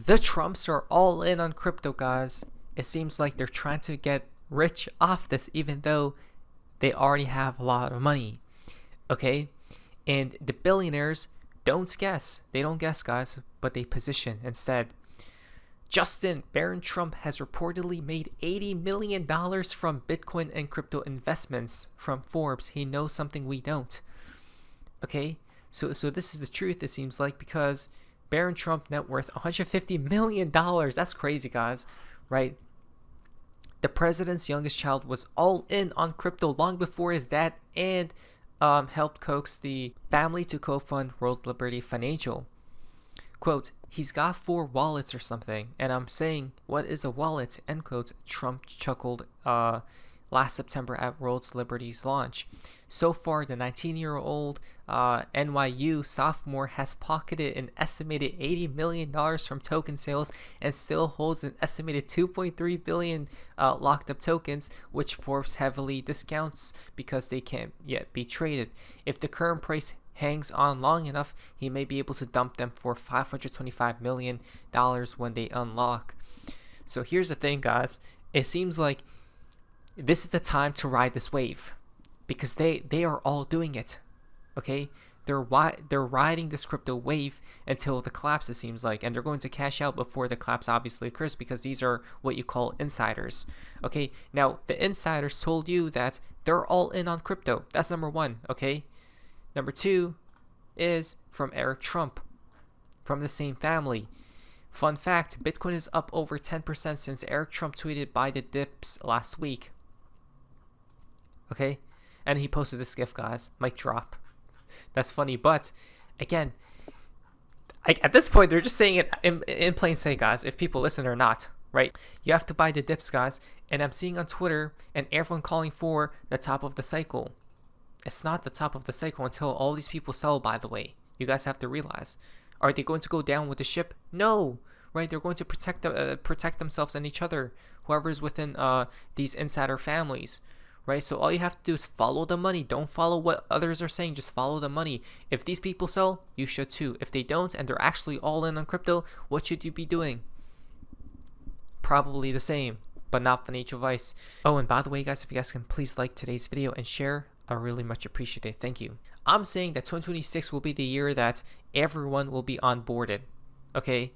The Trumps are all in on crypto, guys. It seems like they're trying to get rich off this, even though they already have a lot of money. Okay? And the billionaires don't guess. They don't guess, guys, but they position instead. Justin Barron Trump has reportedly made $80 million from Bitcoin and crypto investments from Forbes. He knows something we don't. Okay? So this is the truth, it seems like, because Barron Trump net worth $150 million. That's crazy, guys, right? The president's youngest child was all in on crypto long before his dad, and helped coax the family to co-fund World Liberty Financial. Quote, he's got 4 wallets or something, and I'm saying, what is a wallet? End quote, Trump chuckled last September at World Liberty's launch. So far, the 19-year-old NYU sophomore has pocketed an estimated $80 million from token sales and still holds an estimated 2.3 billion locked up tokens, which Forbes heavily discounts because they can't yet be traded. If the current price hangs on long enough, he may be able to dump them for $525 million when they unlock. So here's the thing, guys. It seems like this is the time to ride this wave, because they are all doing it. Okay, they're riding this crypto wave until the collapse, it seems like, and they're going to cash out before the collapse obviously occurs, because these are what you call insiders. Okay, now the insiders told you that they're all in on crypto. That's number one. Okay, number two is from Eric Trump, from the same family. Fun fact, Bitcoin is up over 10% since Eric Trump tweeted buy the dips last week. Okay, and he posted this GIF, guys. Mic drop. That's funny, but again, at this point, they're just saying it in plain sight, guys, if people listen or not, right? You have to buy the dips, guys, and I'm seeing on Twitter and everyone calling for the top of the cycle. It's not the top of the cycle until all these people sell, by the way. You guys have to realize. Are they going to go down with the ship? No, right? They're going to protect themselves and each other, whoever's within these insider families. Right, so all you have to do is follow the money. Don't follow what others are saying. Just follow the money. If these people sell, you should too. If they don't, and they're actually all in on crypto, what should you be doing? Probably the same, but not financial advice. Oh, and by the way, guys, if you guys can please like today's video and share, I really much appreciate it. Thank you. I'm saying that 2026 will be the year that everyone will be onboarded. Okay,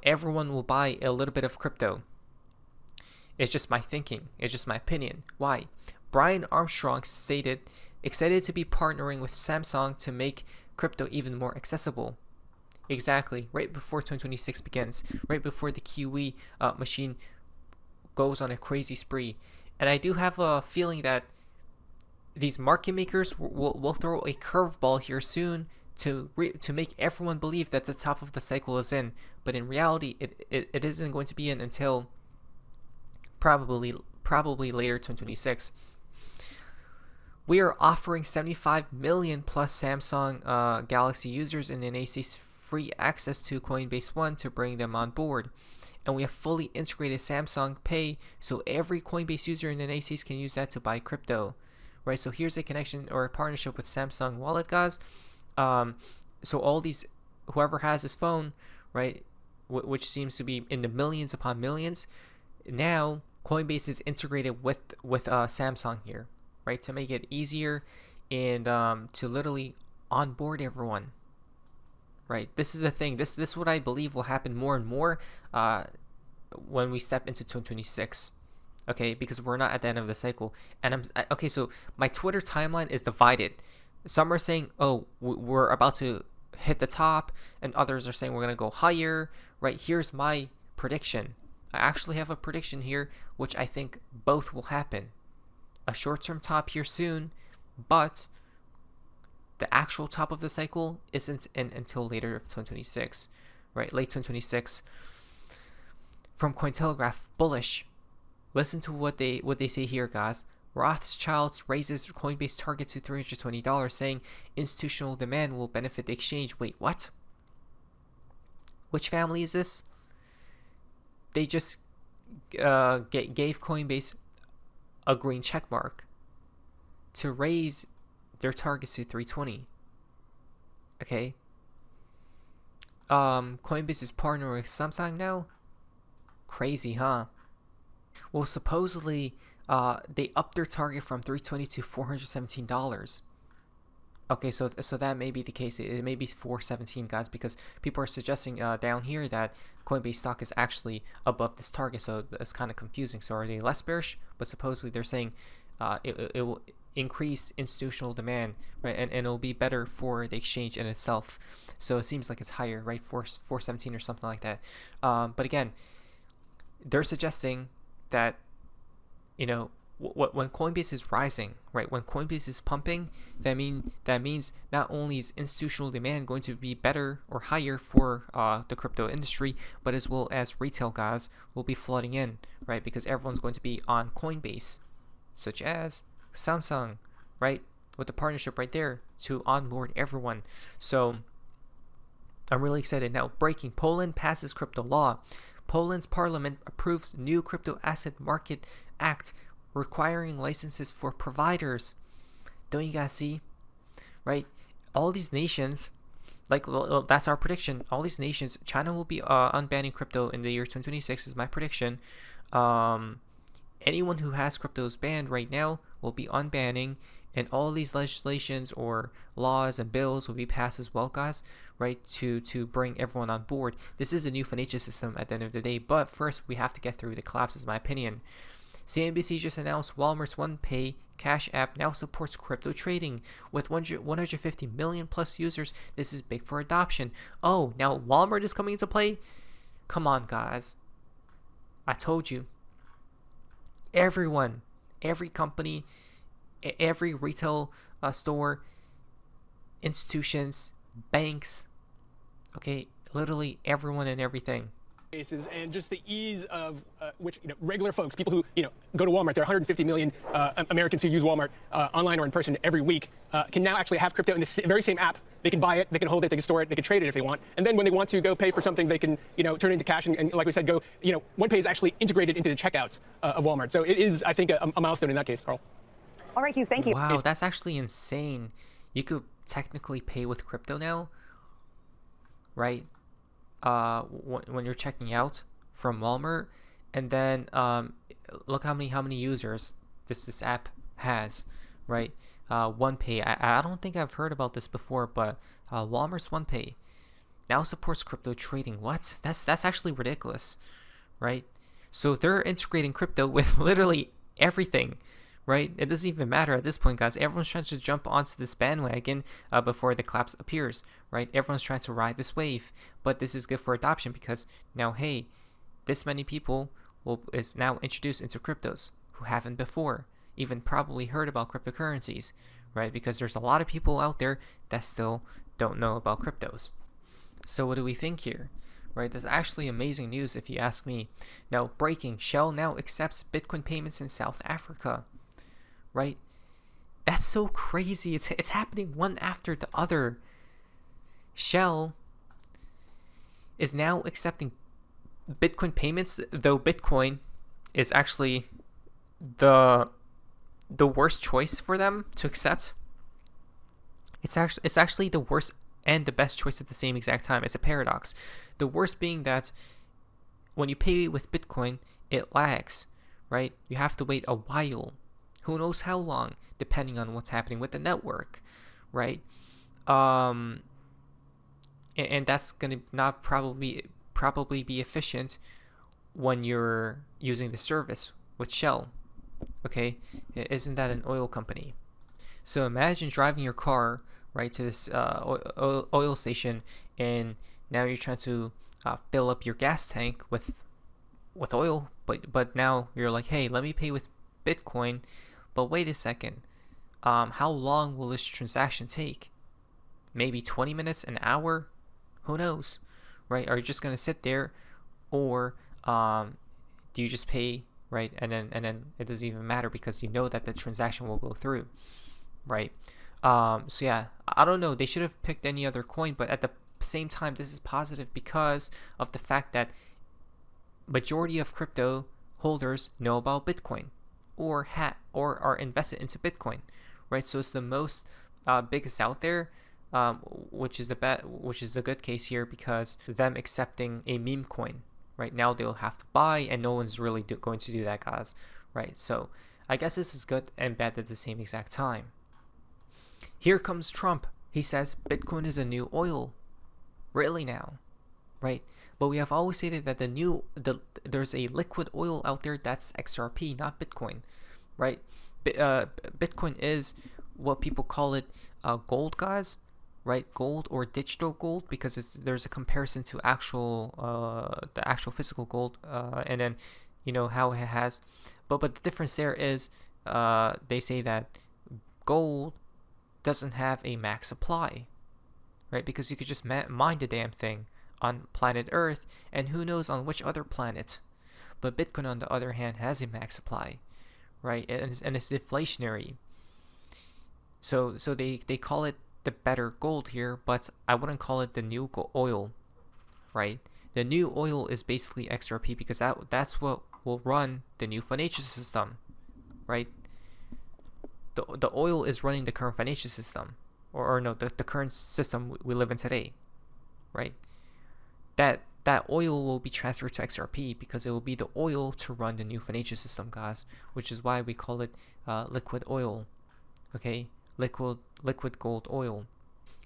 everyone will buy a little bit of crypto. It's just my thinking. It's just my opinion. Why? Brian Armstrong stated, excited to be partnering with Samsung to make crypto even more accessible. Exactly. Right before 2026 begins. Right before the QE machine goes on a crazy spree. And I do have a feeling that these market makers will throw a curveball here soon to make everyone believe that the top of the cycle is in. But in reality, it isn't going to be in until probably later 2026. We are offering 75 million plus Samsung Galaxy users in NAC's free access to Coinbase One to bring them on board. And we have fully integrated Samsung Pay, so every Coinbase user in NACs can use that to buy crypto. Right, so here's a connection or a partnership with Samsung Wallet, guys. So all these, whoever has this phone, right, which seems to be in the millions upon millions, now Coinbase is integrated with Samsung here, right, to make it easier and to literally onboard everyone. Right, this is the thing. This is what I believe will happen more and more when we step into 2026. Okay, because we're not at the end of the cycle. And okay. So my Twitter timeline is divided. Some are saying, "Oh, we're about to hit the top," and others are saying we're gonna go higher. Right, here's my prediction. I actually have a prediction here, which I think both will happen. A short-term top here soon, but the actual top of the cycle isn't until later of 2026, right? Late 2026. From Cointelegraph, bullish. Listen to what they say here, guys. Rothschild raises Coinbase target to $320, saying institutional demand will benefit the exchange. Wait, what? Which family is this? They just gave Coinbase a green check mark to raise their targets to 320. Okay. Coinbase is partnering with Samsung now. Crazy, huh? Well, supposedly, they upped their target from 320 to $417. Okay, so that may be the case. It may be 417, guys, because people are suggesting down here that Coinbase stock is actually above this target, so it's kind of confusing. So are they less bearish? But supposedly they're saying it will increase institutional demand, right, and it'll be better for the exchange in itself. So it seems like it's higher, right, 417 or something like that. But again, they're suggesting that, you know, when Coinbase is rising, right, when Coinbase is pumping, that means not only is institutional demand going to be better or higher for the crypto industry, but as well as retail guys will be flooding in, right, because everyone's going to be on Coinbase, such as Samsung, right, with the partnership right there to onboard everyone. So I'm really excited. Now, breaking: Poland passes crypto law. Poland's parliament approves new crypto asset market act requiring licenses for providers. Don't you guys see? Right? All these nations, like, that's our prediction. All these nations, China will be unbanning crypto in the year 2026 is my prediction. Anyone who has cryptos banned right now will be unbanning, and all these legislations or laws and bills will be passed as well, guys, right, to bring everyone on board. This is a new financial system at the end of the day, but first we have to get through the collapse, is my opinion. CNBC just announced Walmart's OnePay Cash app now supports crypto trading with 150 million plus users. This is big for adoption. Oh, now Walmart is coming into play? Come on, guys. I told you. Everyone, every company, every retail store, institutions, banks, okay, literally everyone and everything. And just the ease of which, regular folks, people who, go to Walmart, there are 150 million Americans who use Walmart online or in person every week, can now actually have crypto in the very same app. They can buy it, they can hold it, they can store it, they can trade it if they want. And then when they want to go pay for something, they can, turn it into cash. And like we said, OnePay is actually integrated into the checkouts of Walmart. So it is, I think, a milestone in that case, Carl. All right, Hugh, thank you. Wow, that's actually insane. You could technically pay with crypto now, right? When you're checking out from Walmart, and then look how many users this app has, right? OnePay. I don't think I've heard about this before, but Walmart's OnePay now supports crypto trading. What? That's actually ridiculous, right? So they're integrating crypto with literally everything, right? It doesn't even matter at this point, guys. Everyone's trying to jump onto this bandwagon before the collapse appears, right? Everyone's trying to ride this wave, but this is good for adoption because now, hey, this many people is now introduced into cryptos who haven't before even probably heard about cryptocurrencies, right? Because there's a lot of people out there that still don't know about cryptos. So what do we think here? Right, this is actually amazing news if you ask me. Now, breaking: Shell now accepts Bitcoin payments in South Africa. Right, that's so crazy. It's happening one after the other. Shell is now accepting Bitcoin payments, though Bitcoin is actually the worst choice for them to accept. It's actually the worst and the best choice at the same exact time. It's a paradox. The worst being that when you pay with Bitcoin, it lags, right? You have to wait a while. Who knows how long, depending on what's happening with the network, right? And that's going to not probably be efficient when you're using the service with Shell, okay? Isn't that an oil company? So imagine driving your car, right, to this oil station, and now you're trying to fill up your gas tank with oil, but now you're like, hey, let me pay with Bitcoin. But wait a second, how long will this transaction take? Maybe 20 minutes, an hour? Who knows, right? Are you just gonna sit there, or do you just pay, right? And then it doesn't even matter because you know that the transaction will go through, right? So yeah, I don't know. They should have picked any other coin, but at the same time, this is positive because of the fact that majority of crypto holders know about Bitcoin or are invested into Bitcoin, right? So it's the most biggest out there, which is the good case here, because them accepting a meme coin, right? Now they'll have to buy, and no one's really going to do that, guys, right? So I guess this is good and bad at the same exact time. Here comes Trump. He says Bitcoin is a new oil. Really now, right? But we have always stated that there's a liquid oil out there that's XRP, not Bitcoin, right? Bitcoin is what people call it gold, guys, right? Gold or digital gold, because there's a comparison to the actual physical gold, and then how it has, but the difference there is they say that gold doesn't have a max supply, right? Because you could just mine the damn thing on planet Earth, and who knows on which other planet. But Bitcoin, on the other hand, has a max supply, right? And it's deflationary. So they call it the better gold here, but I wouldn't call it the new oil, right? The new oil is basically XRP, because that's what will run the new financial system, right? The oil is running the current financial system, or no, the current system we live in today, right? That oil will be transferred to XRP, because it will be the oil to run the new financial system, guys, which is why we call it liquid oil, okay? Liquid gold oil.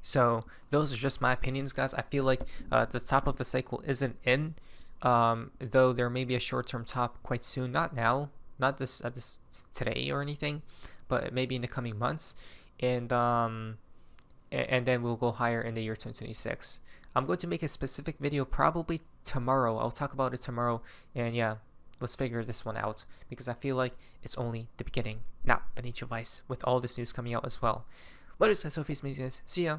So those are just my opinions, guys. I feel like the top of the cycle isn't in, though there may be a short-term top quite soon. Not now, not this today or anything, but maybe in the coming months, and then we'll go higher in the year 2026. I'm going to make a specific video probably tomorrow. I'll talk about it tomorrow, and yeah, let's figure this one out, because I feel like it's only the beginning, not financial advice, with all this news coming out as well. But it's guys, so face amazing. See ya.